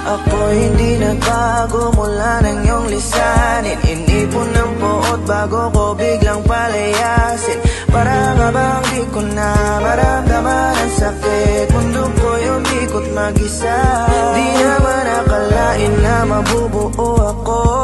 Ako hindi nagbago mula nang iyong lisanin. Inipon ng buot bago ko biglang palayasin. Para nga bang di ko na maramdaman ang sakit. Mundo ko'y umikot mag-isa. Di naman akalain na mabubuo ako